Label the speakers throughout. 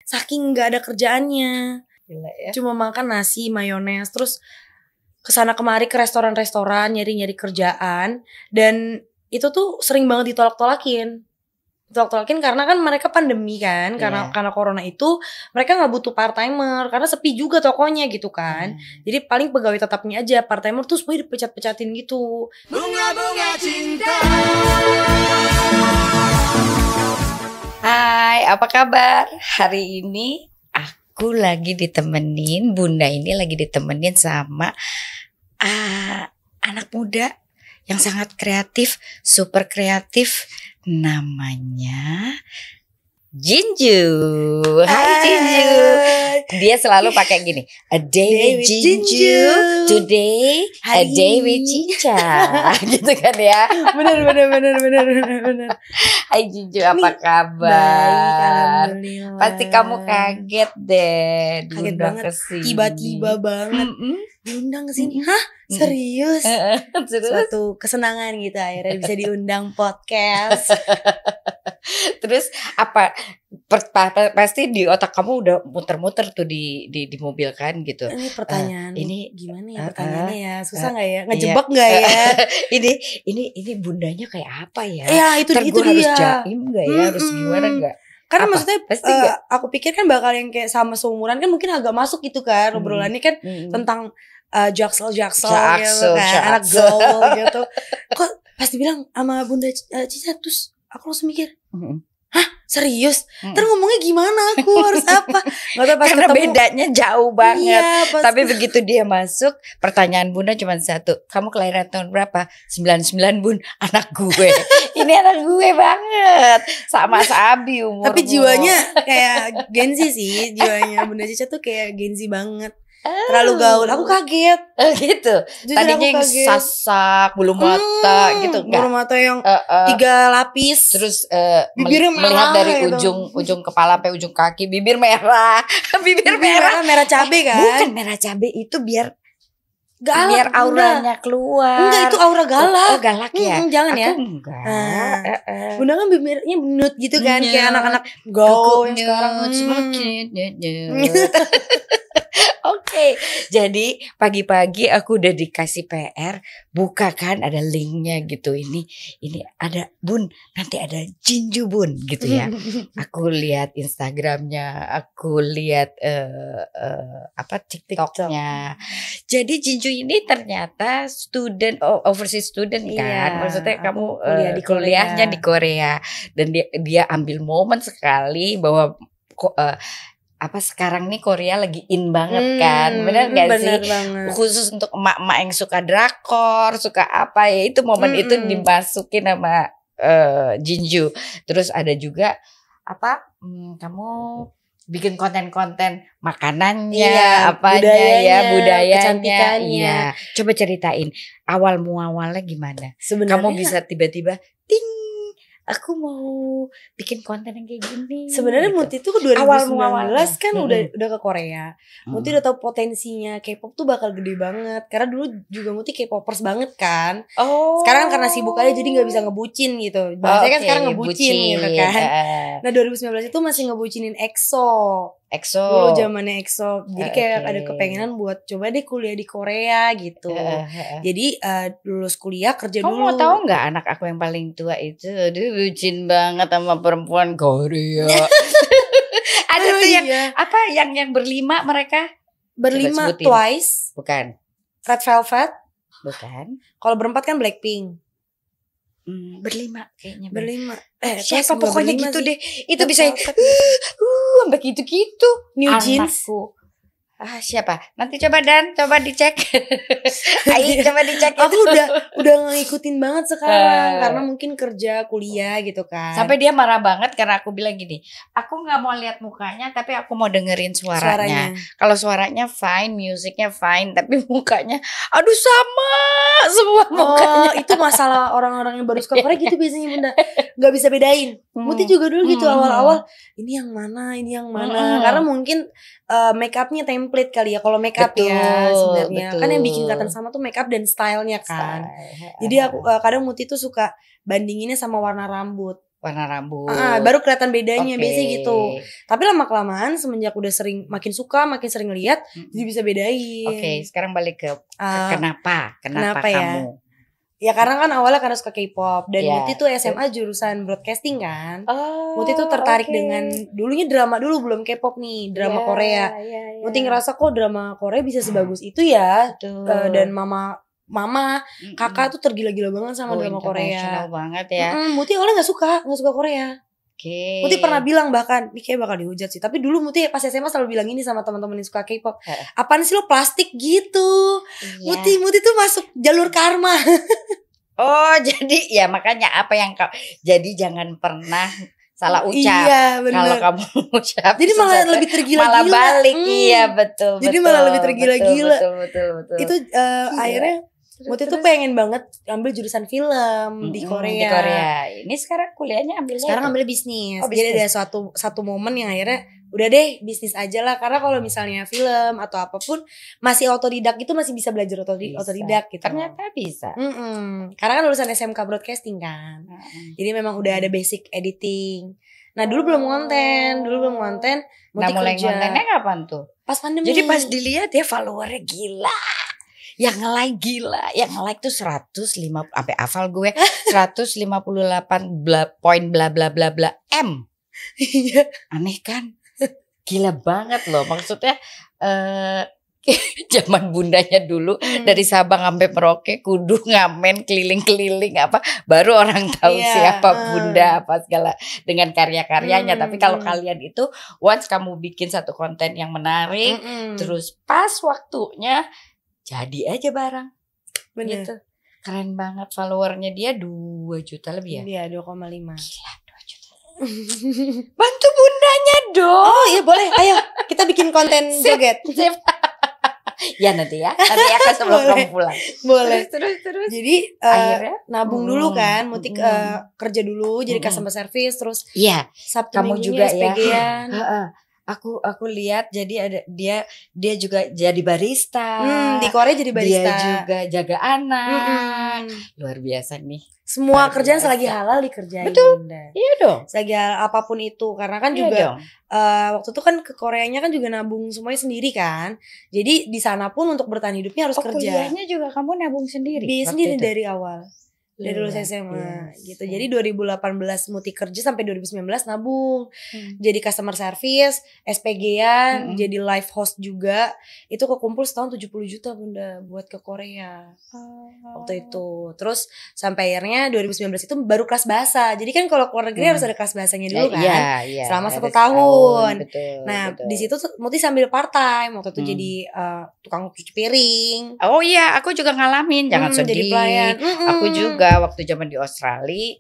Speaker 1: saking nggak ada kerjaannya.
Speaker 2: Gila ya.
Speaker 1: Cuma makan nasi, mayones, terus kesana kemari ke restoran-restoran nyari-nyari kerjaan. Dan itu tuh sering banget ditolak-tolakin karena kan mereka pandemi kan, karena corona itu mereka nggak butuh part timer karena sepi juga tokonya gitu kan. Jadi paling pegawai tetapnya aja, part timer tuh semua dipecat-pecatin gitu.
Speaker 3: Bunga-bunga cinta.
Speaker 2: Hai, apa kabar? Hari ini aku lagi ditemenin, Bunda ini lagi ditemenin sama anak muda yang sangat kreatif, super kreatif, namanya Jinju. Hai Jinju. Dia selalu pakai gini, a day with Jinju, today a day with Cica. Gitu kan ya.
Speaker 1: Bener.
Speaker 2: Hai Jinju, apa kabar?
Speaker 1: Baik, alhamdulillah.
Speaker 2: Pasti kamu kaget deh
Speaker 1: diundang
Speaker 2: kesini.
Speaker 1: Tiba-tiba banget diundang kesini. Hah? Serius? Suatu kesenangan gitu akhirnya bisa diundang podcast.
Speaker 2: Terus apa? Pasti di otak kamu udah muter-muter tuh di mobil kan gitu.
Speaker 1: Ini pertanyaan.
Speaker 2: Ini
Speaker 1: gimana ya pertanyaannya ya? Susah nggak ya? Ngejebak nggak ya?
Speaker 2: ini bundanya kayak apa ya?
Speaker 1: Ya itu
Speaker 2: Terus
Speaker 1: dia.
Speaker 2: Harus jaim nggak ya? Harus gimana nggak?
Speaker 1: Karena
Speaker 2: apa?
Speaker 1: Maksudnya aku pikir kan bakal yang kayak sama seumuran kan mungkin agak masuk gitu kan. Obrolannya kan tentang jaksel gitu kan, anak gaul gitu. Kok pasti bilang sama Bunda Cica, terus aku langsung mikir, hah serius? Terus ngomongnya gimana aku harus apa? Gak tau pas
Speaker 2: karena
Speaker 1: ketemu,
Speaker 2: bedanya jauh banget.
Speaker 1: Iya,
Speaker 2: tapi begitu dia masuk, pertanyaan Bunda cuma satu, kamu kelahiran tahun berapa? 99 Bun, anak gue. Ini anak gue banget, sama Sabi umurmu.
Speaker 1: Tapi jiwanya kayak Gen Z sih, jiwanya Bunda Cica tuh kayak Gen Z banget. Terlalu gaul, aku kaget.
Speaker 2: Gitu.
Speaker 1: Jujur
Speaker 2: tadinya yang sasak, bulu mata gitu enggak?
Speaker 1: Bulu mata yang 3 lapis.
Speaker 2: Terus
Speaker 1: bibirnya
Speaker 2: melihat
Speaker 1: merah
Speaker 2: dari
Speaker 1: gitu.
Speaker 2: ujung kepala sampai ujung kaki, bibir merah. bibir
Speaker 1: merah cabe kan?
Speaker 2: Bukan merah cabe, itu biar
Speaker 1: galak,
Speaker 2: biar auranya keluar.
Speaker 1: Enggak, itu aura galak.
Speaker 2: Oh galak ya?
Speaker 1: Jangan
Speaker 2: aku
Speaker 1: ya.
Speaker 2: Enggak.
Speaker 1: Bunda kan bibirnya nude gitu kan, kayak anak-anak gaul yang sekarang.
Speaker 2: Oke, jadi pagi-pagi aku udah dikasih PR, buka kan ada linknya gitu. Ini ada Bun, nanti ada Jinju Bun gitu ya. Aku lihat Instagramnya, aku lihat TikToknya. Jadi Jinju ini ternyata overseas student kan.
Speaker 1: Iya,
Speaker 2: Maksudnya kamu
Speaker 1: kuliahnya
Speaker 2: di Korea dan dia ambil momen sekali bahwa sekarang nih Korea lagi in banget kan, bener gak sih?
Speaker 1: Banget.
Speaker 2: Khusus untuk emak-emak yang suka drakor, suka apa ya, itu momen itu dimasukin sama Jinju. Terus ada juga kamu bikin konten-konten makanannya, budayanya,
Speaker 1: kecantikannya.
Speaker 2: Iya. Coba ceritain awal muawalnya gimana?
Speaker 1: Sebenarnya
Speaker 2: Kamu bisa tiba-tiba ting, aku mau bikin konten yang kayak gini.
Speaker 1: Sebenarnya
Speaker 2: gitu.
Speaker 1: Muti tuh ke 2019 kan udah ke Korea. Muti udah tahu potensinya K-pop tuh bakal gede banget. Karena dulu juga Muti K-popers banget kan.
Speaker 2: Oh.
Speaker 1: Sekarang karena sibuk aja jadi gak bisa ngebucin gitu. Bahasanya kan sekarang ngebucin gitu kan. Nah 2019 itu masih ngebucinin EXO. Dulu zamannya EXO. Jadi kayak ada kepengenan buat coba deh kuliah di Korea gitu. Jadi lulus kuliah kerja dulu.
Speaker 2: Kamu mau tahu nggak anak aku yang paling tua itu dia bucin banget sama perempuan Korea. Ada tuh yang berlima mereka.
Speaker 1: Berlima Twice.
Speaker 2: Bukan.
Speaker 1: Red Velvet.
Speaker 2: Bukan.
Speaker 1: Kalau berempat kan Blackpink.
Speaker 2: Berlima kayaknya.
Speaker 1: Berlima.
Speaker 2: Siapa pokoknya gitu
Speaker 1: sih.
Speaker 2: deh. Itu bisa sampai gitu-gitu.
Speaker 1: New Jeans.
Speaker 2: Siapa? Nanti coba dicek. Ayo coba dicek.
Speaker 1: Aku udah ngikutin banget sekarang karena mungkin kerja kuliah gitu kan.
Speaker 2: Sampai dia marah banget karena aku bilang gini, aku nggak mau lihat mukanya tapi aku mau dengerin suaranya. Kalau suaranya fine, musiknya fine, tapi mukanya aduh sama semua mukanya.
Speaker 1: Itu masalah orang-orang yang baru suka Korea gitu biasanya Bunda. Gak bisa bedain. Muti juga dulu gitu awal-awal. Ini yang mana? Karena mungkin make upnya template kali ya. Kalau make up ya sebenarnya kan yang bikin kelihatan sama tuh make up dan stylenya kan. Jadi aku kadang Muti tuh suka bandinginnya sama warna rambut.
Speaker 2: warna rambut.
Speaker 1: Baru kelihatan bedanya,
Speaker 2: Oke.
Speaker 1: biasanya gitu. Tapi lama-kelamaan semenjak udah sering makin suka, makin sering lihat, jadi bisa bedain.
Speaker 2: Oke, sekarang balik ke kenapa
Speaker 1: kenapa ya?
Speaker 2: kamu?
Speaker 1: Ya karena kan awalnya karena suka K-pop dan
Speaker 2: Iya.
Speaker 1: Muti tuh SMA jurusan broadcasting kan.
Speaker 2: Oh,
Speaker 1: Muti tuh tertarik
Speaker 2: oke.
Speaker 1: dengan dulunya drama dulu, belum K-pop nih, drama
Speaker 2: Iya,
Speaker 1: Korea.
Speaker 2: iya.
Speaker 1: Muti ngerasa kok drama Korea bisa sebagus itu ya.
Speaker 2: Betul.
Speaker 1: Dan mama, kakak tuh tergila-gila banget sama drama
Speaker 2: international
Speaker 1: Korea.
Speaker 2: banget ya.
Speaker 1: Muti awalnya nggak suka Korea.
Speaker 2: Oke.
Speaker 1: Muti pernah bilang bahkan, ini kayak bakal dihujat sih. Tapi dulu Muti pas SMA selalu bilang ini sama teman-teman yang suka K-pop. Apaan sih lo plastik gitu?
Speaker 2: Iya.
Speaker 1: Muti tuh masuk jalur karma.
Speaker 2: Oh, jadi ya makanya apa yang kau, jadi jangan pernah salah ucap.
Speaker 1: Iya, bener.
Speaker 2: Kalau kamu ucap
Speaker 1: Jadi malah
Speaker 2: sesuatu,
Speaker 1: lebih tergila-gila.
Speaker 2: malah balik. Iya, betul.
Speaker 1: Jadi malah lebih tergila-gila.
Speaker 2: Betul.
Speaker 1: Itu akhirnya Muti tuh pengen banget ambil jurusan film di Korea.
Speaker 2: Di Korea. Ini sekarang kuliahnya ambilnya
Speaker 1: Sekarang
Speaker 2: itu?
Speaker 1: ambil bisnis.
Speaker 2: Oh,
Speaker 1: Jadi
Speaker 2: bisnis.
Speaker 1: ada satu momen yang akhirnya udah deh bisnis aja lah. Karena kalau misalnya film atau apapun masih otodidak itu masih bisa belajar otodidak gitu.
Speaker 2: Ternyata bisa.
Speaker 1: Karena kan lulusan SMK broadcasting kan. Jadi memang udah ada basic editing. Nah dulu belum konten.
Speaker 2: Nah mulai kontennya kapan tuh?
Speaker 1: Pas pandemi.
Speaker 2: Jadi pas dilihat ya followernya gila. Yang like gila, yang like tuh 150 sampai hafal gue 158 poin bla bla bla bla M.
Speaker 1: Iya.
Speaker 2: Aneh kan? Gila banget loh. Maksudnya zaman bundanya dulu dari Sabang sampai Merauke kudu ngamen keliling-keliling apa baru orang tahu siapa bunda apa segala dengan karya-karyanya. Tapi kalau kalian itu once kamu bikin satu konten yang menarik terus pas waktunya jadi aja barang.
Speaker 1: Bener.
Speaker 2: Gitu. Keren banget followernya dia 2 juta lebih ya.
Speaker 1: Iya 2,5.
Speaker 2: Gila 2 juta. Bantu bundanya dong.
Speaker 1: Oh iya boleh, ayo kita bikin konten joget.
Speaker 2: Sip. Ya nanti ya sebelum kamu pulang.
Speaker 1: Boleh.
Speaker 2: Terus.
Speaker 1: Jadi
Speaker 2: akhirnya
Speaker 1: nabung dulu kan, Muti kerja dulu jadi customer service terus.
Speaker 2: Iya.
Speaker 1: Sabtu
Speaker 2: Kamu
Speaker 1: minggunya
Speaker 2: juga ya.
Speaker 1: SPG-an.
Speaker 2: Aku lihat jadi ada dia juga jadi barista.
Speaker 1: Di Korea jadi barista.
Speaker 2: Dia juga jaga anak. Luar biasa nih.
Speaker 1: Semua
Speaker 2: Luar
Speaker 1: kerjaan
Speaker 2: biasa.
Speaker 1: selagi halal dikerjain.
Speaker 2: Betul.
Speaker 1: Bunda.
Speaker 2: Iya dong.
Speaker 1: Selagi halal, apapun itu karena kan
Speaker 2: Iya
Speaker 1: juga
Speaker 2: dong.
Speaker 1: waktu itu kan ke Koreanya kan juga nabung semuanya sendiri kan. Jadi di sana pun untuk bertahan hidupnya harus kerja.
Speaker 2: Kuliahnya juga kamu nabung sendiri.
Speaker 1: Biaya
Speaker 2: waktu
Speaker 1: sendiri
Speaker 2: itu?
Speaker 1: dari awal. Dari lulus SMA gitu. Jadi 2018 Muti kerja sampai 2019 nabung. Jadi customer service, SPG-an, jadi live host juga. Itu kekumpul setahun 70 juta Bunda buat ke Korea. Waktu itu. Terus sampai akhirnya 2019 itu baru kelas bahasa. Jadi kan kalau keluar negeri harus ada kelas bahasanya dulu kan.
Speaker 2: Iya,
Speaker 1: Selama
Speaker 2: ada
Speaker 1: 1 tahun.
Speaker 2: Betul,
Speaker 1: Nah,
Speaker 2: betul.
Speaker 1: di situ Muti sambil part time. Waktu itu jadi tukang cuci piring.
Speaker 2: Oh iya, aku juga ngalamin. Jangan sedih.
Speaker 1: Jadi pelayan.
Speaker 2: Aku juga waktu zaman di Australia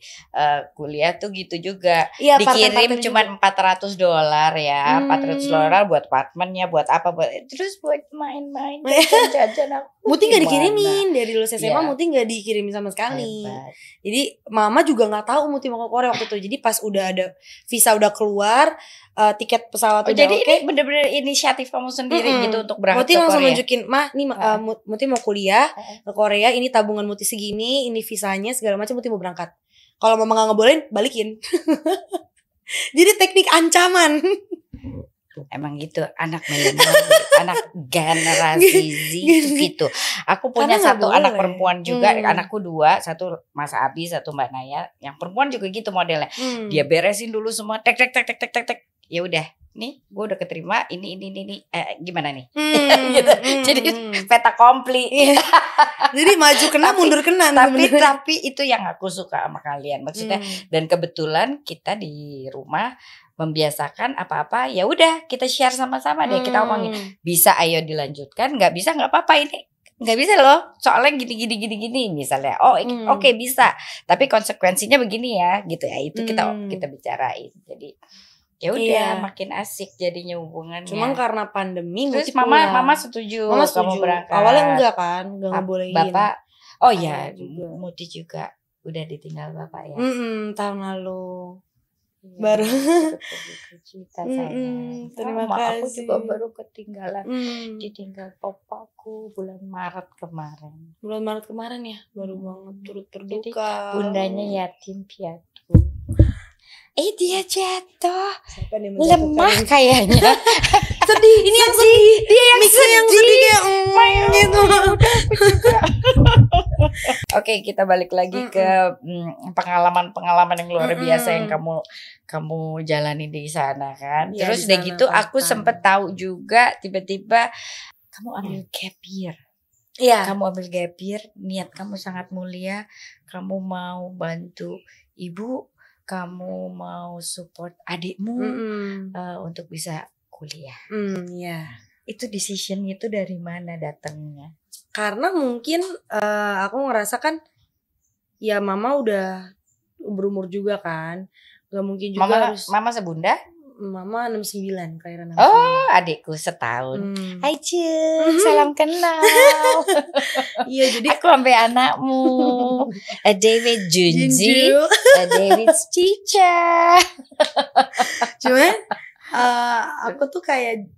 Speaker 2: kuliah tuh gitu juga.
Speaker 1: Iya,
Speaker 2: Dikirim cuma $400 ya. $400 buat apartemennya, buat apa, terus buat main-main, jajan aku.
Speaker 1: Muti gak dikirimin dari lulus SMA.
Speaker 2: Iya.
Speaker 1: Muti gak dikirimin sama sekali.
Speaker 2: Hebat.
Speaker 1: Jadi mama juga gak tahu Muti mau ke Korea waktu itu. Jadi pas udah ada visa udah keluar, tiket pesawat
Speaker 2: Oh,
Speaker 1: udah
Speaker 2: jadi
Speaker 1: oke.
Speaker 2: ini bener-bener inisiatif kamu sendiri gitu untuk berangkat
Speaker 1: Muti
Speaker 2: ke
Speaker 1: langsung
Speaker 2: Korea.
Speaker 1: nunjukin, "Mah, nih Muti mau kuliah ke Korea, ini tabungan Muti segini, ini visanya segala macam, Muti mau berangkat. Kalau mama gak ngebolehin, balikin." Jadi teknik ancaman.
Speaker 2: Emang gitu anak milenial, anak generasi Z itu gitu. Aku punya
Speaker 1: Karena nggak
Speaker 2: satu
Speaker 1: boleh.
Speaker 2: anak perempuan juga, anakku 2, satu Mas Abi, satu Mbak Naya. Yang perempuan juga gitu modelnya. Dia beresin dulu semua, tek. Ya udah, nih gue udah keterima, ini gimana nih? Gitu. Jadi peta komplit.
Speaker 1: Jadi maju kena, mundur kena.
Speaker 2: Tapi itu yang aku suka sama kalian. Maksudnya dan kebetulan kita di rumah membiasakan apa-apa ya udah kita share sama-sama deh, kita omongin. Bisa ayo dilanjutkan, nggak bisa nggak apa-apa, ini nggak bisa loh soalnya gini misalnya. Oke, bisa, tapi konsekuensinya begini ya gitu ya, itu kita bicarain. Jadi ya udah makin asik jadinya hubungannya.
Speaker 1: Cuman karena pandemi
Speaker 2: terus
Speaker 1: Muti
Speaker 2: mama setuju
Speaker 1: Mama
Speaker 2: kamu
Speaker 1: setuju.
Speaker 2: berangkat.
Speaker 1: Awalnya enggak kan, enggak ngebolehin.
Speaker 2: Bapak ya
Speaker 1: juga.
Speaker 2: Muti juga udah ditinggal bapak ya.
Speaker 1: Tahun lalu.
Speaker 2: Iya,
Speaker 1: Baru.
Speaker 2: Cita sayang.
Speaker 1: Terima
Speaker 2: Aku
Speaker 1: kasih.
Speaker 2: juga baru ketinggalan. Ditinggal papaku bulan Maret kemarin.
Speaker 1: Bulan Maret kemarin ya, baru banget turut berduka.
Speaker 2: Bundanya yatim piatu. dia jatuh.
Speaker 1: Siapa nih
Speaker 2: Lemah kayaknya.
Speaker 1: Sedih. Ini yang sedih.
Speaker 2: Dia yang
Speaker 1: Mixnya yang sedih kayak gitu.
Speaker 2: Oke, kita balik lagi ke pengalaman-pengalaman yang luar biasa yang kamu jalani di sana kan.
Speaker 1: Ya,
Speaker 2: Terus
Speaker 1: di
Speaker 2: udah
Speaker 1: sana
Speaker 2: gitu aku
Speaker 1: kan.
Speaker 2: sempet tahu juga tiba-tiba kamu ambil gap year.
Speaker 1: Iya.
Speaker 2: Kamu ambil gap year, niat kamu sangat mulia. Kamu mau bantu ibu, kamu mau support adikmu untuk bisa kuliah.
Speaker 1: Iya.
Speaker 2: Itu decision itu dari mana datangnya?
Speaker 1: Karena mungkin aku ngerasa kan ya mama udah berumur juga kan. Gak mungkin juga
Speaker 2: Mama sebunda?
Speaker 1: Mama 69, kelahiran 69.
Speaker 2: Oh, adikku setahun. Hai Cil, salam kenal.
Speaker 1: Iya, jadi
Speaker 2: aku sampai anakmu. David Junji, David Cica.
Speaker 1: Cuman aku tuh kayak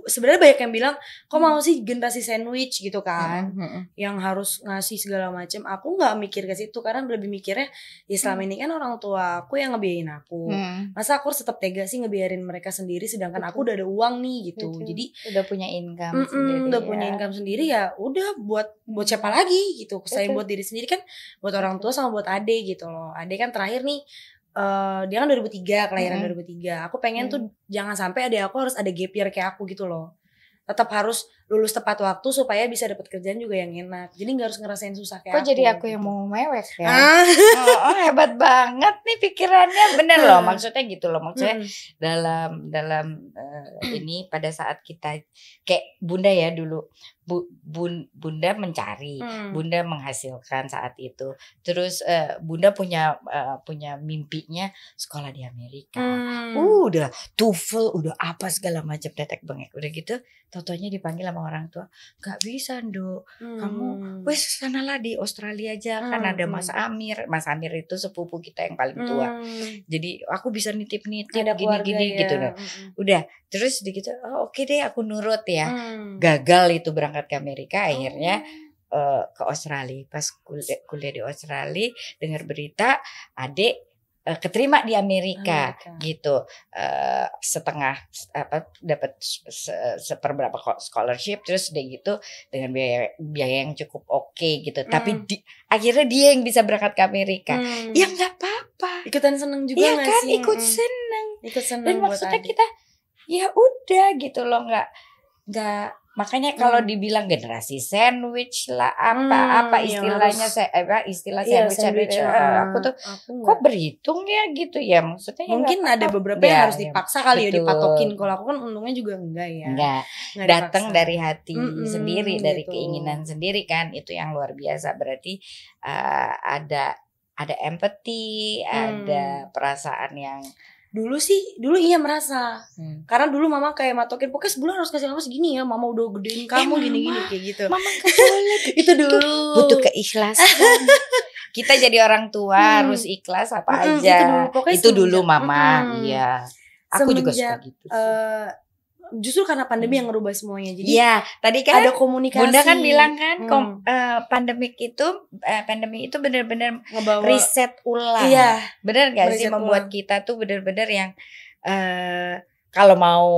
Speaker 1: sebenarnya banyak yang bilang kok mau sih generasi sandwich gitu kan, yang harus ngasih segala macam. Aku nggak mikir ke situ karena lebih mikirnya ya selama ini kan orang tua aku yang ngebiayain aku, masa aku harus tetap tega sih ngebiarin mereka sendiri sedangkan aku udah ada uang nih gitu. Jadi
Speaker 2: udah punya income sendiri.
Speaker 1: Udah punya income sendiri ya udah buat siapa lagi gitu. Selain buat diri sendiri kan buat orang tua sama buat ade gitu loh. Ade kan terakhir nih dia kan 2003, kelahiran 2003. Aku pengen tuh jangan sampai aku harus ada gap year kayak aku gitu loh. Tetap harus lulus tepat waktu supaya bisa dapat kerjaan juga yang enak. Jadi nggak harus ngerasain susah kayak
Speaker 2: aku. Kok jadi aku
Speaker 1: gitu.
Speaker 2: yang mau mewek ya? Hebat banget nih pikirannya, bener loh. Maksudnya gitu loh. Maksudnya dalam ini pada saat kita kayak bunda ya dulu. Bunda mencari, bunda menghasilkan saat itu. Terus bunda punya mimpinya sekolah di Amerika. Udah TOEFL, udah apa segala macam tetek bengek. Udah gitu, totonya dipanggil sama orang tua, gak bisa Nduk, kamu wes sanalah di Australia aja. Kan ada Mas Amir. Mas Amir itu sepupu kita yang paling tua. Jadi aku bisa nitip-nitip gini-gini ya. Gitu. Udah, terus gitu, oke deh aku nurut ya. Gagal itu berangkat ke Amerika, akhirnya ke Australia. Pas kuliah di Australia, dengar berita adik keterima di Amerika. Gitu, setengah dapat seperberapa scholarship, terus udah gitu dengan biaya yang cukup oke gitu. Tapi akhirnya dia yang bisa berangkat ke Amerika. Ya nggak apa-apa.
Speaker 1: Ikutan seneng juga
Speaker 2: ya
Speaker 1: nggak
Speaker 2: kan,
Speaker 1: sih?
Speaker 2: ikut seneng. Dan
Speaker 1: buat
Speaker 2: maksudnya
Speaker 1: adik.
Speaker 2: kita ya udah gitu loh, nggak. Makanya kalau dibilang generasi sandwich lah apa istilahnya istilah sandwich, aku tuh kok berhitung ya gitu ya, maksudnya
Speaker 1: mungkin
Speaker 2: ya
Speaker 1: ada beberapa yang harus dipaksa kali ya, dipatokin. Kalau aku kan untungnya juga enggak ya,
Speaker 2: enggak datang dari hati sendiri, dari keinginan sendiri kan, itu yang luar biasa. Berarti ada empathy, ada perasaan yang
Speaker 1: dulu iya merasa. Karena dulu mama kayak matokin pokoknya sebulan harus kasih kamu segini ya, mama udah gedein kamu gini-gini kayak gitu.
Speaker 2: Mama gak boleh.
Speaker 1: Itu dulu
Speaker 2: butuh keikhlasan. Kita jadi orang tua harus ikhlas apa aja. Itu dulu mama. Iya. Aku juga suka gitu sih.
Speaker 1: Justru karena pandemi yang ngerubah semuanya. Jadi
Speaker 2: ya, tadi kan
Speaker 1: ada komunikasi.
Speaker 2: Bunda kan bilang kan pandemi itu benar-benar riset ulang.
Speaker 1: Iya.
Speaker 2: Benar gak sih membuat kita tuh benar-benar yang kalau mau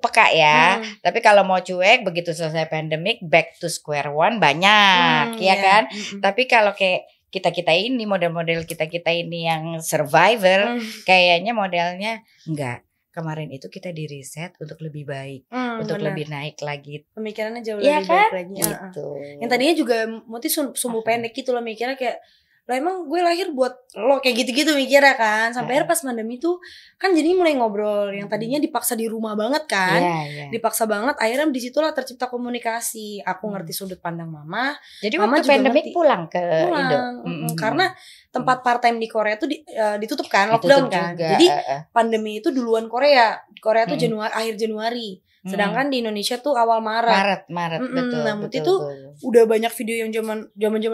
Speaker 2: peka ya, tapi kalau mau cuek begitu selesai pandemik back to square one banyak, ya kan? Tapi kalau kayak kita ini model-model kita ini yang survivor, kayaknya modelnya enggak. Kemarin itu kita di reset untuk lebih baik, untuk lebih naik lagi.
Speaker 1: Pemikirannya jauh lebih baik lagi.
Speaker 2: Gitu.
Speaker 1: Yang tadinya juga Muti sumbu pendek gitu loh mikirnya kayak, lah emang gue lahir buat lo kayak gitu-gitu mikirnya kan. Sampai akhirnya pas pandemi tuh kan jadi mulai ngobrol. Yang tadinya dipaksa di rumah banget kan, dipaksa banget. Akhirnya disitulah tercipta komunikasi. Aku ngerti sudut pandang mama.
Speaker 2: Jadi
Speaker 1: mama
Speaker 2: waktu pandemik pulang ke Indo.
Speaker 1: Karena tempat part time di Korea tuh ditutup kan, lockdown kan.
Speaker 2: Juga.
Speaker 1: Jadi pandemi itu duluan Korea tuh akhir Januari. Sedangkan di Indonesia tuh awal Maret.
Speaker 2: Betul.
Speaker 1: Nah, Muti tuh udah banyak video yang zaman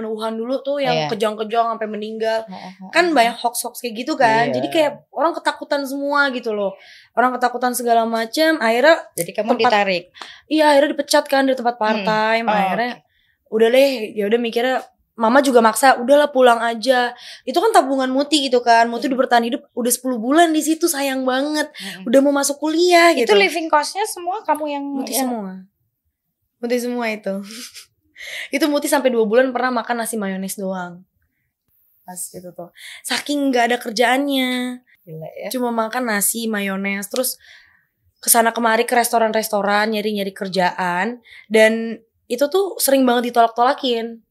Speaker 1: Wuhan dulu tuh yang kejang-kejang sampai meninggal. Kan banyak hoax kayak gitu kan. Jadi kayak orang ketakutan semua gitu loh. Orang ketakutan segala macam. Akhirnya
Speaker 2: jadi kamu ditarik.
Speaker 1: Iya, akhirnya dipecat kan dari tempat part time. Akhirnya udah deh, ya udah mikirnya mama juga maksa, udahlah pulang aja. Itu kan tabungan Muti gitu kan. Muti udah bertahan hidup udah 10 bulan di situ, sayang banget. Udah mau masuk kuliah gitu.
Speaker 2: Itu living costnya semua kamu yang
Speaker 1: Muti semua. Muti semua itu. Itu Muti sampai 2 bulan pernah makan nasi mayones doang. Pas gitu tuh. Saking gak ada kerjaannya.
Speaker 2: Gila ya.
Speaker 1: Cuma makan nasi mayones, terus kesana kemari ke restoran-restoran nyari-nyari kerjaan. Dan itu tuh sering banget ditolak-tolakin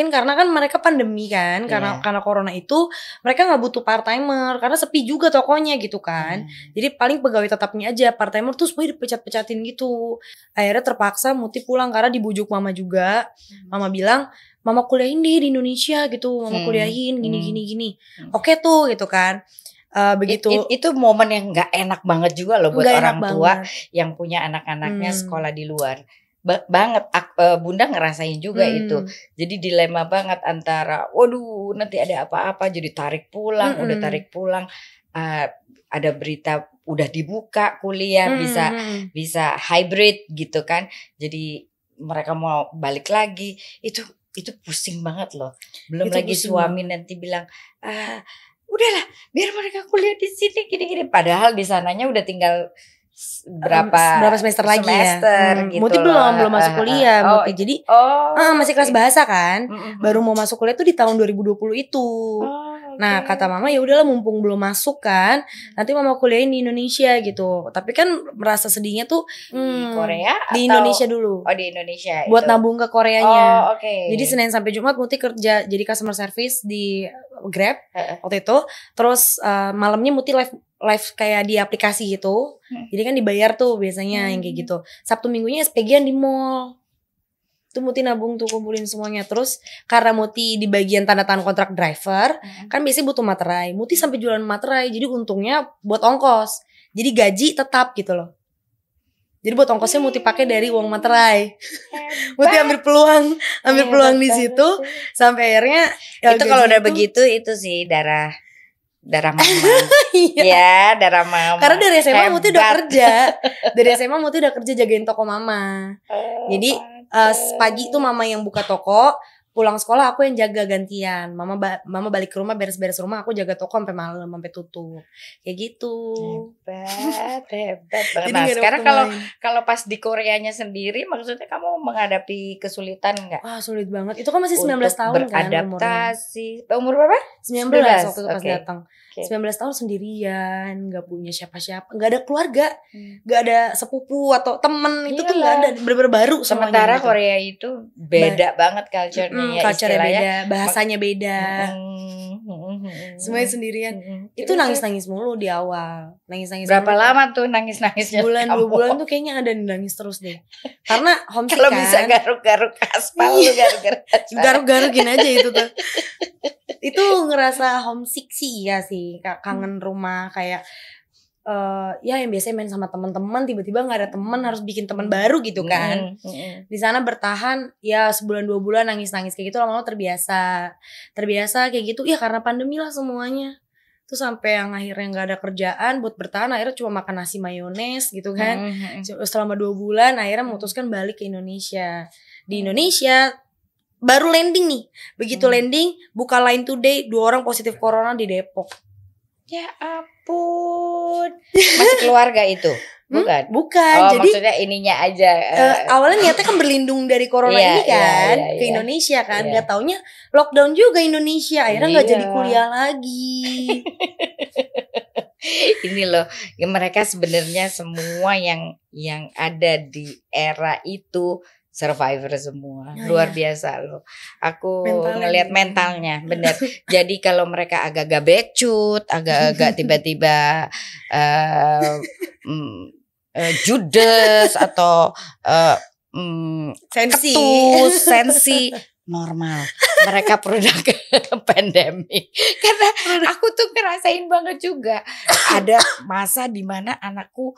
Speaker 1: karena kan mereka pandemi kan, karena corona itu mereka nggak butuh part timer karena sepi juga tokonya gitu kan. Jadi paling pegawai tetapnya aja, part timer tuh semua dipecat-pecatin gitu. Akhirnya terpaksa Muti pulang karena dibujuk mama juga. Mama bilang, mama kuliahin deh di Indonesia gitu, mama kuliahin gini. Oke tuh gitu kan. Begitu
Speaker 2: itu momen yang nggak enak banget juga loh buat
Speaker 1: Nggak
Speaker 2: orang
Speaker 1: enak
Speaker 2: tua
Speaker 1: banget.
Speaker 2: yang punya anak-anaknya sekolah di luar. Banget Bunda ngerasain juga itu. Jadi dilema banget antara waduh nanti ada apa-apa jadi tarik pulang, udah tarik pulang, ada berita udah dibuka kuliah, bisa hybrid gitu kan. Jadi mereka mau balik lagi, itu pusing banget loh. Belum
Speaker 1: Itu
Speaker 2: lagi
Speaker 1: pusing
Speaker 2: suami nanti bilang udahlah biar mereka kuliah di sini gini-gini, padahal di sananya udah tinggal berapa
Speaker 1: semester lagi ya.
Speaker 2: gitu
Speaker 1: Muti
Speaker 2: loh.
Speaker 1: belum masuk kuliah, Muti. Jadi masih kelas bahasa kan. Baru mau masuk kuliah tuh di tahun 2020 itu. Nah, kata mama ya udahlah mumpung belum masuk kan, nanti mama kuliahin di Indonesia gitu. Tapi kan merasa sedihnya tuh
Speaker 2: di Korea
Speaker 1: di
Speaker 2: atau
Speaker 1: Indonesia dulu.
Speaker 2: Oh, di Indonesia.
Speaker 1: Buat
Speaker 2: itu.
Speaker 1: nabung ke Koreanya.
Speaker 2: Oh, oke.
Speaker 1: Jadi Senin sampai Jumat Muti kerja jadi customer service di Grab waktu itu. Terus malamnya Muti live kayak di aplikasi gitu. Jadi kan dibayar tuh biasanya yang kayak gitu. Sabtu minggunya SPG-an di mall. Itu Muti nabung tuh kumpulin semuanya. Terus karena Muti di bagian tanda tangan kontrak driver, kan biasanya butuh materai. Muti sampai jualan materai. Jadi untungnya buat ongkos. Jadi gaji tetap gitu loh. Jadi buat ongkosnya Muti pakai dari uang materai. Muti ambil peluang di situ sampai akhirnya
Speaker 2: itu kalau udah begitu itu sih darah mama. Ya, darah mama.
Speaker 1: Karena dari SMA Muti udah kerja. Dari SMA Muti udah kerja jagain toko mama. Jadi pagi tuh mama yang buka toko, pulang sekolah aku yang jaga gantian. Mama balik ke rumah beres-beres rumah, aku jaga toko sampai malam, sampai tutup. Kayak gitu.
Speaker 2: Hebat banget.
Speaker 1: Jadi
Speaker 2: Nah,
Speaker 1: gak ada
Speaker 2: sekarang
Speaker 1: waktu
Speaker 2: kalau pas di Koreanya sendiri, maksudnya kamu menghadapi kesulitan nggak?
Speaker 1: Wah, sulit banget. Itu kan masih 19 tahun kan umurnya.
Speaker 2: Beradaptasi. Umur berapa?
Speaker 1: 19 waktu itu pas datang. 19 tahun sendirian, gak punya siapa-siapa, gak ada keluarga, gak ada sepupu atau temen. Itu tuh gak ada, bener-beber baru semuanya.
Speaker 2: Sementara
Speaker 1: gitu.
Speaker 2: Korea itu beda banget culture-nya ya,
Speaker 1: culture-nya
Speaker 2: istilahnya.
Speaker 1: beda, bahasanya beda. Semuanya sendirian. Itu nangis-nangis mulu di awal. Nangis-nangis
Speaker 2: berapa
Speaker 1: mulu.
Speaker 2: lama tuh nangis-nangisnya?
Speaker 1: Bulan 2 bulan tuh kayaknya ada nangis terus deh. Karena homesick
Speaker 2: kalau
Speaker 1: kan.
Speaker 2: bisa garuk-garuk aspal lu garuk-garuk aspal.
Speaker 1: Garuk-garukin aja itu tuh. Itu ngerasa homesick sih ya sih, kangen rumah kayak ya yang biasanya main sama teman-teman tiba-tiba nggak ada teman, harus bikin teman baru gitu kan. Di sana bertahan ya sebulan 2 bulan nangis-nangis kayak gitu, lama-lama terbiasa kayak gitu ya karena pandemi lah semuanya. Tuh sampai yang akhirnya nggak ada kerjaan, buat bertahan akhirnya cuma makan nasi mayones gitu kan. Selama 2 bulan akhirnya memutuskan balik ke Indonesia. Di Indonesia baru landing nih. Begitu landing, buka Line Today, 2 orang positif corona di Depok.
Speaker 2: Ya ampun. Masih keluarga itu? Bukan?
Speaker 1: Bukan.
Speaker 2: Oh,
Speaker 1: jadi
Speaker 2: maksudnya ininya aja.
Speaker 1: Awalnya niatnya kan berlindung dari corona ini kan ke Indonesia kan. Gak taunya lockdown juga Indonesia. Akhirnya gak jadi kuliah lagi.
Speaker 2: Ini loh, ya mereka sebenarnya semua yang ada di era itu survivor semua, luar biasa loh. Aku ngelihat mentalnya, bener. Jadi kalau mereka agak-agak becut, agak-agak tiba-tiba judes atau sensi, normal. Mereka produk pandemi. Karena aku tuh ngerasain banget juga. Ada masa dimana anakku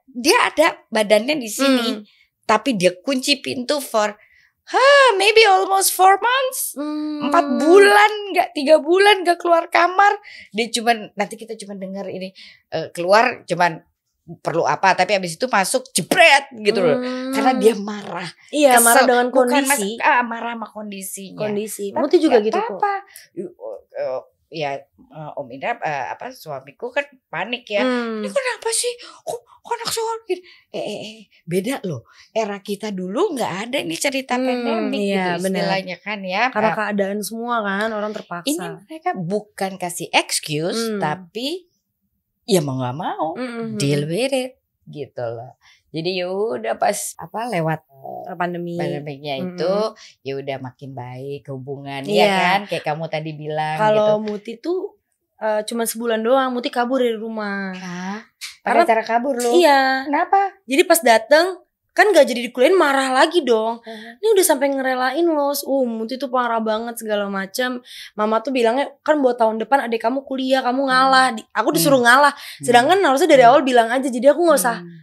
Speaker 2: dia ada badannya di sini. Tapi dia kunci pintu for maybe almost 4 months. 4 bulan gak, 3 bulan gak keluar kamar. Dia nanti kita cuman dengar ini keluar cuman perlu apa, tapi abis itu masuk jebret gitu loh. Karena dia marah.
Speaker 1: Iya,
Speaker 2: kesel.
Speaker 1: marah dengan
Speaker 2: Bukan
Speaker 1: kondisi.
Speaker 2: marah sama kondisinya.
Speaker 1: Kondisi.
Speaker 2: Tapi
Speaker 1: Muti juga
Speaker 2: nggak
Speaker 1: gitu kok.
Speaker 2: apa-apa. Ya Om Indra suamiku kan panik ya. Ini kenapa sih? Kok anak suami gitu? Beda loh. Era kita dulu nggak ada nih cerita pandemik
Speaker 1: iya,
Speaker 2: gitu istilahnya kan ya.
Speaker 1: Karena keadaan semua kan orang terpaksa.
Speaker 2: Ini mereka bukan kasih excuse tapi ya mau nggak mau deal with it gitu loh. Jadi yaudah pas lewat pandemiknya itu ya udah makin baik hubungan ya kan, kayak kamu tadi bilang.
Speaker 1: Kalau
Speaker 2: gitu.
Speaker 1: Muti tuh cuma sebulan doang Muti kabur dari rumah.
Speaker 2: Karena cara kabur lu.
Speaker 1: Iya.
Speaker 2: Kenapa?
Speaker 1: Jadi pas dateng kan gak jadi dikuliahin, marah lagi dong. Ini udah sampai ngerelain loh. Muti tuh parah banget segala macam. Mama tuh bilangnya kan buat tahun depan adik kamu kuliah, kamu ngalah. Aku disuruh ngalah. Sedangkan harusnya dari awal bilang aja. Jadi aku nggak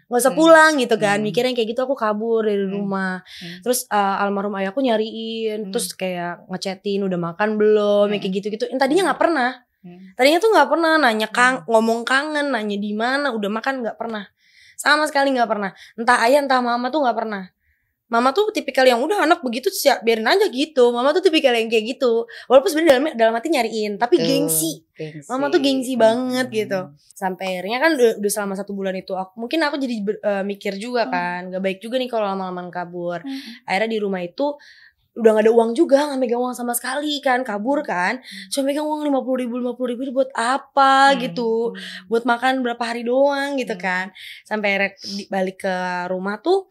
Speaker 1: usah pulang gitu kan. Mikirnya kayak gitu, aku kabur dari rumah. Terus almarhum ayahku nyariin, terus kayak ngechatin udah makan belum, kayak gitu-gitu. Yang tadinya nggak pernah. Tadinya tuh nggak pernah nanya ngomong kangen, nanya di mana, udah makan nggak pernah. Sama sekali gak pernah. Entah ayah entah mama tuh gak pernah. Mama tuh tipikal yang udah anak begitu biarin aja gitu. Mama tuh tipikal yang kayak gitu. Walaupun sebenarnya dalam hati nyariin, tapi gengsi. Mama tuh gengsi banget gitu. Sampai akhirnya kan udah selama 1 bulan itu mungkin aku jadi mikir juga kan, gak baik juga nih kalau lama-lama kabur. Akhirnya di rumah itu udah gak ada uang juga, gak megang uang sama sekali kan, kabur kan. Cuma megang uang 50.000 buat apa gitu, buat makan berapa hari doang gitu kan. Sampai balik ke rumah tuh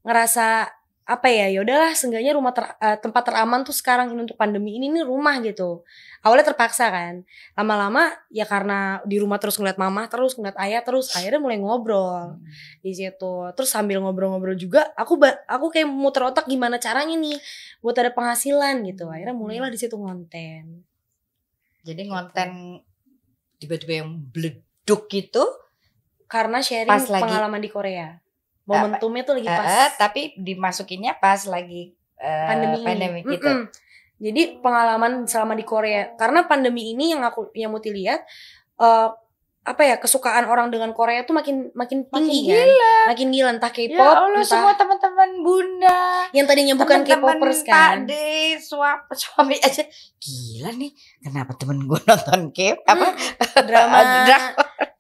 Speaker 1: ngerasa apa ya, yaudahlah seenggaknya rumah tempat teraman tuh sekarang ini untuk pandemi ini nih rumah gitu. Awalnya terpaksa kan, lama-lama ya karena di rumah terus ngeliat mama terus ngeliat ayah terus, akhirnya mulai ngobrol di situ. Terus sambil ngobrol-ngobrol juga aku kayak muter otak gimana caranya nih buat ada penghasilan gitu. Akhirnya mulailah di situ ngonten.
Speaker 2: Jadi ngonten tiba-tiba yang bleduk gitu
Speaker 1: karena sharing pengalaman di Korea. Momentumnya tuh lagi pas.
Speaker 2: Tapi dimasukinnya pas lagi pandemi gitu.
Speaker 1: Jadi pengalaman selama di Korea, karena pandemi ini yang Muti lihat kesukaan orang dengan Korea tuh makin tinggi kan. Makin gila entah K-pop,
Speaker 2: ya Allah, semua teman-teman Bunda
Speaker 1: yang tadinya bukan K-popers kan.
Speaker 2: Pakde, suami aja gila nih. Kenapa temen gue nonton
Speaker 1: drama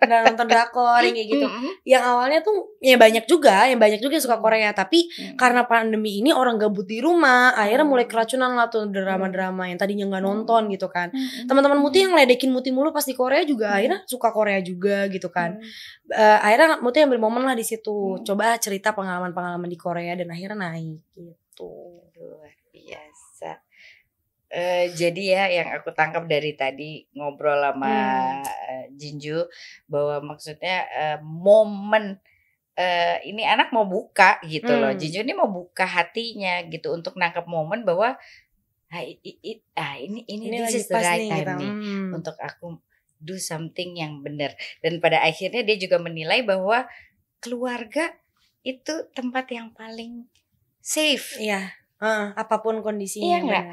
Speaker 1: nonton drakor yang kayak gitu. Yang awalnya tuh yang banyak juga yang suka Korea, tapi karena pandemi ini orang gabut di rumah, akhirnya mulai keracunan lah tuh drama-drama yang tadinya nggak nonton gitu kan. Teman-teman Muti yang ledekin Muti mulu pas di Korea juga akhirnya suka Korea juga gitu kan. Akhirnya Muti ambil momen lah di situ, coba cerita pengalaman-pengalaman di Korea dan akhirnya naik gitu.
Speaker 2: Luar biasa. Jadi ya yang aku tangkap dari tadi ngobrol sama Jinju bahwa maksudnya momen ini anak mau buka gitu loh. Jinju ini mau buka hatinya gitu untuk nangkep momen bahwa ini this is the right time nih untuk aku do something yang benar. Dan pada akhirnya dia juga menilai bahwa keluarga itu tempat yang paling safe.
Speaker 1: Iya. Apapun kondisinya.
Speaker 2: Iya enggak?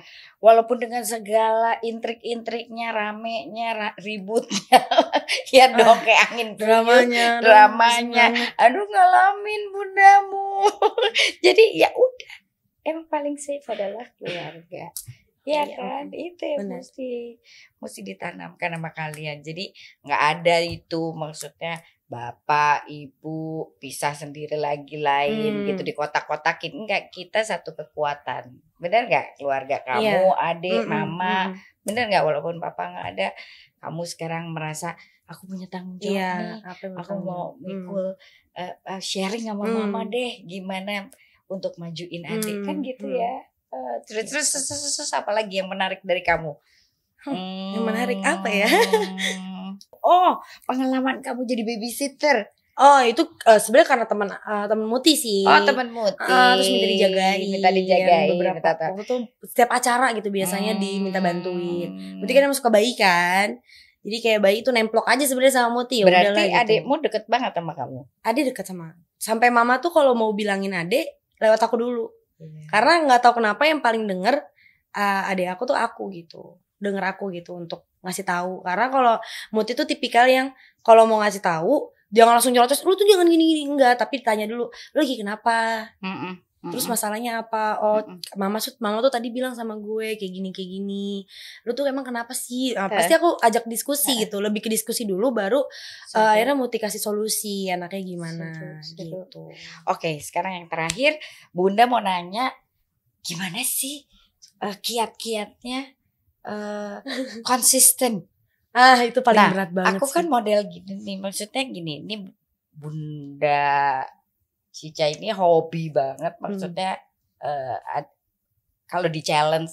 Speaker 2: Walaupun dengan segala intrik-intriknya, ramenya, ributnya. Ya dong kayak angin dramanya. Aduh ngalamin bundamu. Jadi ya udah. Emang paling safe adalah keluarga. Ya kan? Itu yang mesti ditanamkan sama kalian. Jadi enggak ada itu maksudnya bapak, ibu pisah sendiri lagi lain gitu dikotak-kotakin. Enggak, kita satu kekuatan. Benar enggak? Keluarga kamu, adik, mama. Benar enggak? Walaupun papa enggak ada, kamu sekarang merasa aku punya tanggung jawab nih. Aku mau mikul sharing sama mama deh gimana untuk majuin adik kan gitu ya. Terus apa lagi yang menarik dari kamu?
Speaker 1: Yang menarik apa ya?
Speaker 2: Oh, pengalaman kamu jadi babysitter.
Speaker 1: Oh, itu sebenarnya karena teman Muti sih.
Speaker 2: Oh, teman Muti.
Speaker 1: Terus minta dijagain.
Speaker 2: Beberapa
Speaker 1: waktu tuh setiap acara gitu biasanya diminta bantuin. Muti kan emang suka bayi kan. Jadi kayak bayi itu nemplok aja sebenarnya sama Muti.
Speaker 2: Berarti
Speaker 1: gitu.
Speaker 2: adikmu deket banget sama kamu?
Speaker 1: Adik deket sama. Sampai mama tuh kalau mau bilangin adik lewat aku dulu. Karena nggak tahu kenapa yang paling denger adik aku tuh aku gitu. Denger aku gitu untuk ngasih tahu. Karena kalau Muti tuh tipikal yang kalau mau ngasih tahu Jangan langsung nyerocos, lu tuh jangan gini-gini, enggak, tapi tanya dulu, lu lagi kenapa?
Speaker 2: Mm-mm.
Speaker 1: Terus masalahnya apa? Oh, mama tuh tadi bilang sama gue kayak gini. Lu tuh emang kenapa sih? Pasti aku ajak diskusi gitu, lebih ke diskusi dulu baru akhirnya mau kasih solusi anaknya gimana gitu.
Speaker 2: Oke, sekarang yang terakhir, Bunda mau nanya gimana sih kiat-kiatnya konsisten.
Speaker 1: Itu paling berat banget.
Speaker 2: Aku kan model gini nih, maksudnya gini, ini Bunda Cica ini hobi banget, maksudnya kalau di challenge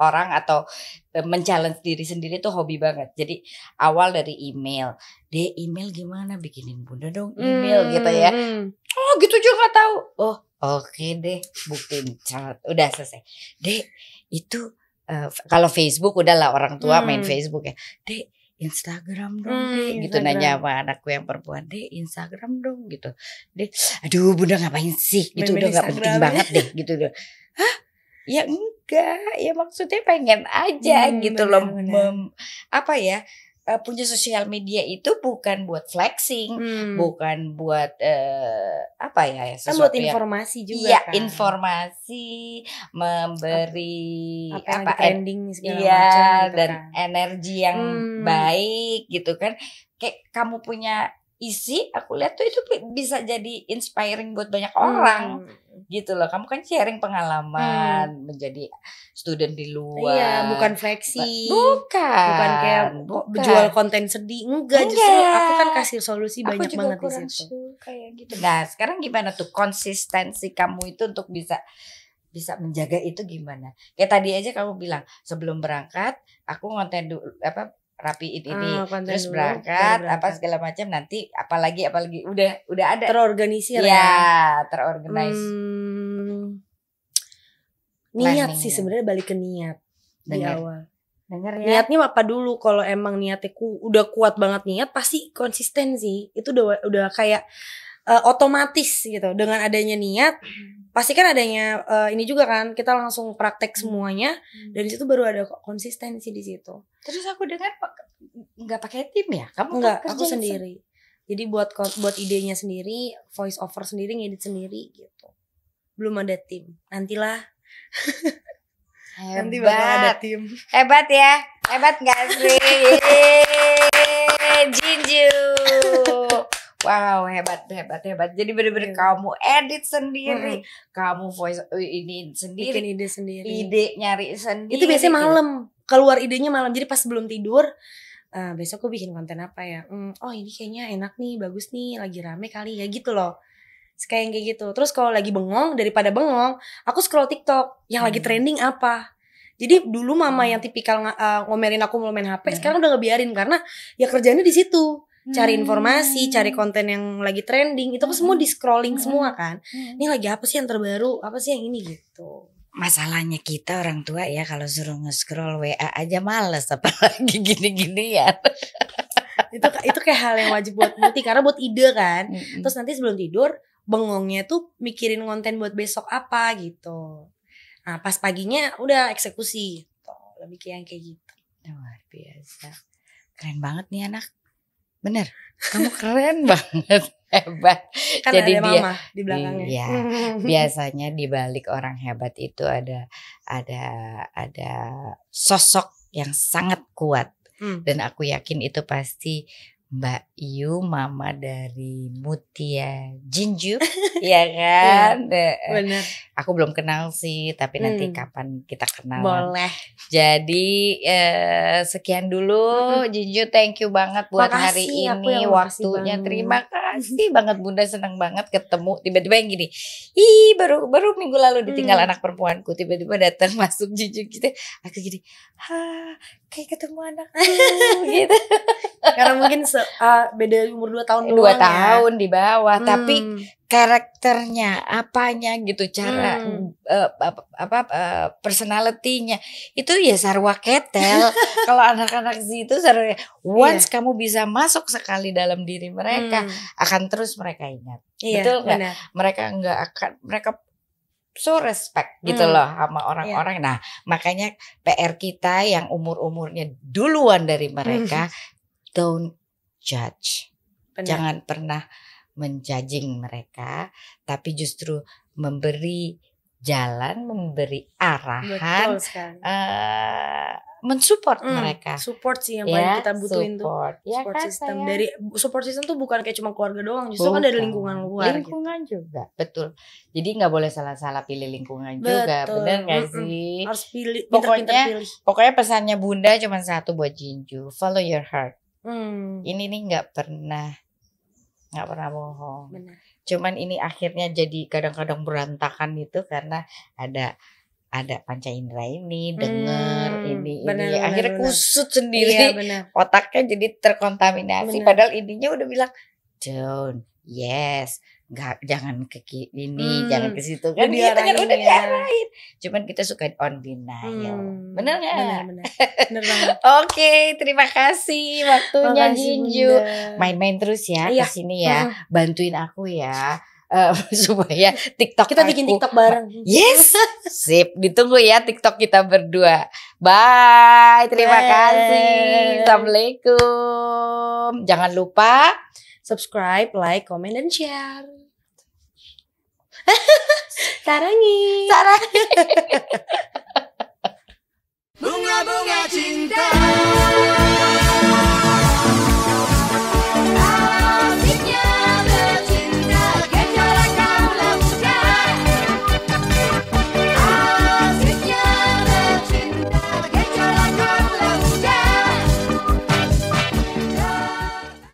Speaker 2: orang atau men-challenge diri sendiri tuh hobi banget. Jadi awal dari email, email gimana bikinin Bunda dong email gitu ya. Oh gitu juga nggak tahu. Oh oke deh, buktiin udah selesai. Itu kalau Facebook udahlah orang tua main Facebook ya. Instagram dong gitu, nanya sama anakku yang perempuan, Instagram dong gitu. Aduh Bunda ngapain sih gitu, udah gak penting banget deh gitu. Hah? Ya enggak, ya maksudnya pengen aja gitu loh. Apa ya, punya sosial media itu bukan buat flexing, bukan buat apa ya,
Speaker 1: kan buat informasi juga.
Speaker 2: Iya, kan? Informasi, memberi
Speaker 1: apa trending segala
Speaker 2: macam gitu, dan
Speaker 1: kan.
Speaker 2: Energi yang baik gitu kan. Kayak kamu punya isi, aku lihat tuh itu bisa jadi inspiring buat banyak orang gitu loh. Kamu kan sharing pengalaman menjadi student di luar.
Speaker 1: Iya, bukan flexing.
Speaker 2: Bukan
Speaker 1: kayak jual konten sedih. Enggak, justru aku kan kasih solusi
Speaker 2: aku
Speaker 1: banyak banget di situ.
Speaker 2: Kayak gitu. Nah, sekarang gimana tuh konsistensi kamu itu untuk bisa menjaga itu gimana? Kayak tadi aja kamu bilang sebelum berangkat aku ngonten dulu rapiin ini, terus berangkat apa segala macam, nanti apalagi udah ada
Speaker 1: terorganisir
Speaker 2: terorganize.
Speaker 1: Niat sih sebenarnya, balik ke niat di awal.
Speaker 2: Dengar ya.
Speaker 1: Niatnya apa dulu? Kalau emang niatnya udah kuat banget niat, pasti konsisten sih. Itu udah kayak otomatis gitu. Dengan adanya niat, pasti kan adanya ini juga kan, kita langsung praktek semuanya. Dari situ baru ada konsistensi di situ.
Speaker 2: Terus aku dengar nggak pakai tim ya? Kamu
Speaker 1: nggak, aku sendiri. Jadi buat idenya sendiri, voice over sendiri, ngedit sendiri gitu. Belum ada tim. Nantilah. Nanti bakal ada tim.
Speaker 2: Hebat ya. Hebat gak sih? Jinju. Wow, hebat. Jadi bener-bener kamu edit sendiri, kamu voice ini sendiri,
Speaker 1: bikin ide sendiri,
Speaker 2: ide nyari sendiri.
Speaker 1: Itu biasanya malam, keluar idenya malam. Jadi pas sebelum tidur, besok aku bikin konten apa ya? Oh ini kayaknya enak nih, bagus nih, lagi rame kali ya gitu loh. Kayak gitu. Terus kalau lagi bengong, daripada bengong, aku scroll TikTok yang lagi trending apa. Jadi dulu mama yang tipikal ngomelin aku mau main HP, sekarang udah ngebiarin karena ya kerjanya di situ. Cari informasi, cari konten yang lagi trending, itu kan semua di scrolling semua kan. Ini lagi apa sih yang terbaru, apa sih yang ini gitu.
Speaker 2: Masalahnya kita orang tua ya, kalau suruh nge-scroll WA aja males, apalagi gini-gini ya.
Speaker 1: itu kayak hal yang wajib buat Muti, karena buat ide kan. Terus nanti sebelum tidur bengongnya tuh mikirin konten buat besok apa gitu. Nah pas paginya udah eksekusi gitu. Lebih kayak gitu.
Speaker 2: Luar biasa. Keren banget nih anak. Bener, kamu keren banget, hebat.
Speaker 1: Kan jadi ada mama di belakangnya.
Speaker 2: Iya, biasanya di balik orang hebat itu ada sosok yang sangat kuat. Dan aku yakin itu pasti Mbak Yu, mama dari Mutia Jinju, ya kan?
Speaker 1: Bener.
Speaker 2: Aku belum kenal sih, tapi nanti kapan kita kenal.
Speaker 1: Boleh.
Speaker 2: Jadi sekian dulu, Jinju, thank you banget buat hari ini waktunya. Terima kasih banget Bunda, senang banget ketemu. Tiba-tiba yang gini, baru minggu lalu ditinggal anak perempuanku, tiba-tiba datang masuk Jinju gitu, aku gini, kayak ketemu anakku gitu.
Speaker 1: Karena mungkin beda umur 2 tahun
Speaker 2: 2 tahun di bawah, tapi karakternya, apanya gitu, cara personality-nya itu ya sarwa ketel. Kalau anak-anak situ sarwa, once kamu bisa masuk sekali dalam diri mereka, akan terus mereka ingat. Betul nggak? Mereka so respect gitu loh sama orang-orang. Nah, makanya PR kita yang umur-umurnya duluan dari mereka, don't judge.
Speaker 1: Benar.
Speaker 2: Jangan pernah menjudging mereka, tapi justru memberi jalan, memberi arahan,
Speaker 1: Betul sekali.
Speaker 2: mensupport mereka.
Speaker 1: Support sih yang paling kita butuhin
Speaker 2: support.
Speaker 1: tuh.
Speaker 2: Ya
Speaker 1: Support
Speaker 2: kan,
Speaker 1: system.
Speaker 2: sayang?
Speaker 1: Dari support system tuh bukan kayak cuma keluarga doang, justru kan dari
Speaker 2: Bukan.
Speaker 1: lingkungan luar.
Speaker 2: Lingkungan juga, betul. Jadi nggak boleh salah-salah pilih lingkungan juga,
Speaker 1: Betul.
Speaker 2: bener nggak sih?
Speaker 1: Harus pilih, pinter-pinter pilih.
Speaker 2: Pokoknya pesannya Bunda cuma satu buat Jinju, follow your heart.
Speaker 1: Hmm,
Speaker 2: Ini nih nggak pernah bohong.
Speaker 1: benar.
Speaker 2: Cuman ini akhirnya jadi kadang-kadang berantakan itu karena ada panca indera ini denger ini
Speaker 1: benar,
Speaker 2: akhirnya
Speaker 1: benar.
Speaker 2: kusut sendiri.
Speaker 1: Iya benar.
Speaker 2: Otaknya jadi terkontaminasi.
Speaker 1: Benar.
Speaker 2: Padahal ininya udah bilang don't, yes, nggak, jangan ke ini, jangan ke situ kan,
Speaker 1: Udah
Speaker 2: gitu kan, udah
Speaker 1: diarahin ya.
Speaker 2: diarahin. Cuman kita suka on denial. Bener nggak?
Speaker 1: Benar. Benar banget.
Speaker 2: Oke, terima kasih waktunya
Speaker 1: Makasih,
Speaker 2: Jinju.
Speaker 1: Bunda.
Speaker 2: Main-main terus ya
Speaker 1: Iya.
Speaker 2: ke sini ya, bantuin aku ya. Supaya TikTok
Speaker 1: Kita bikin
Speaker 2: aku-
Speaker 1: TikTok bareng.
Speaker 2: Yes, sip. Ditunggu ya TikTok kita berdua. Bye. Terima
Speaker 1: Bye.
Speaker 2: kasih. Assalamualaikum. Jangan lupa
Speaker 1: Subscribe, like, comment, dan share. Sarangi.
Speaker 3: Bunga-bunga cinta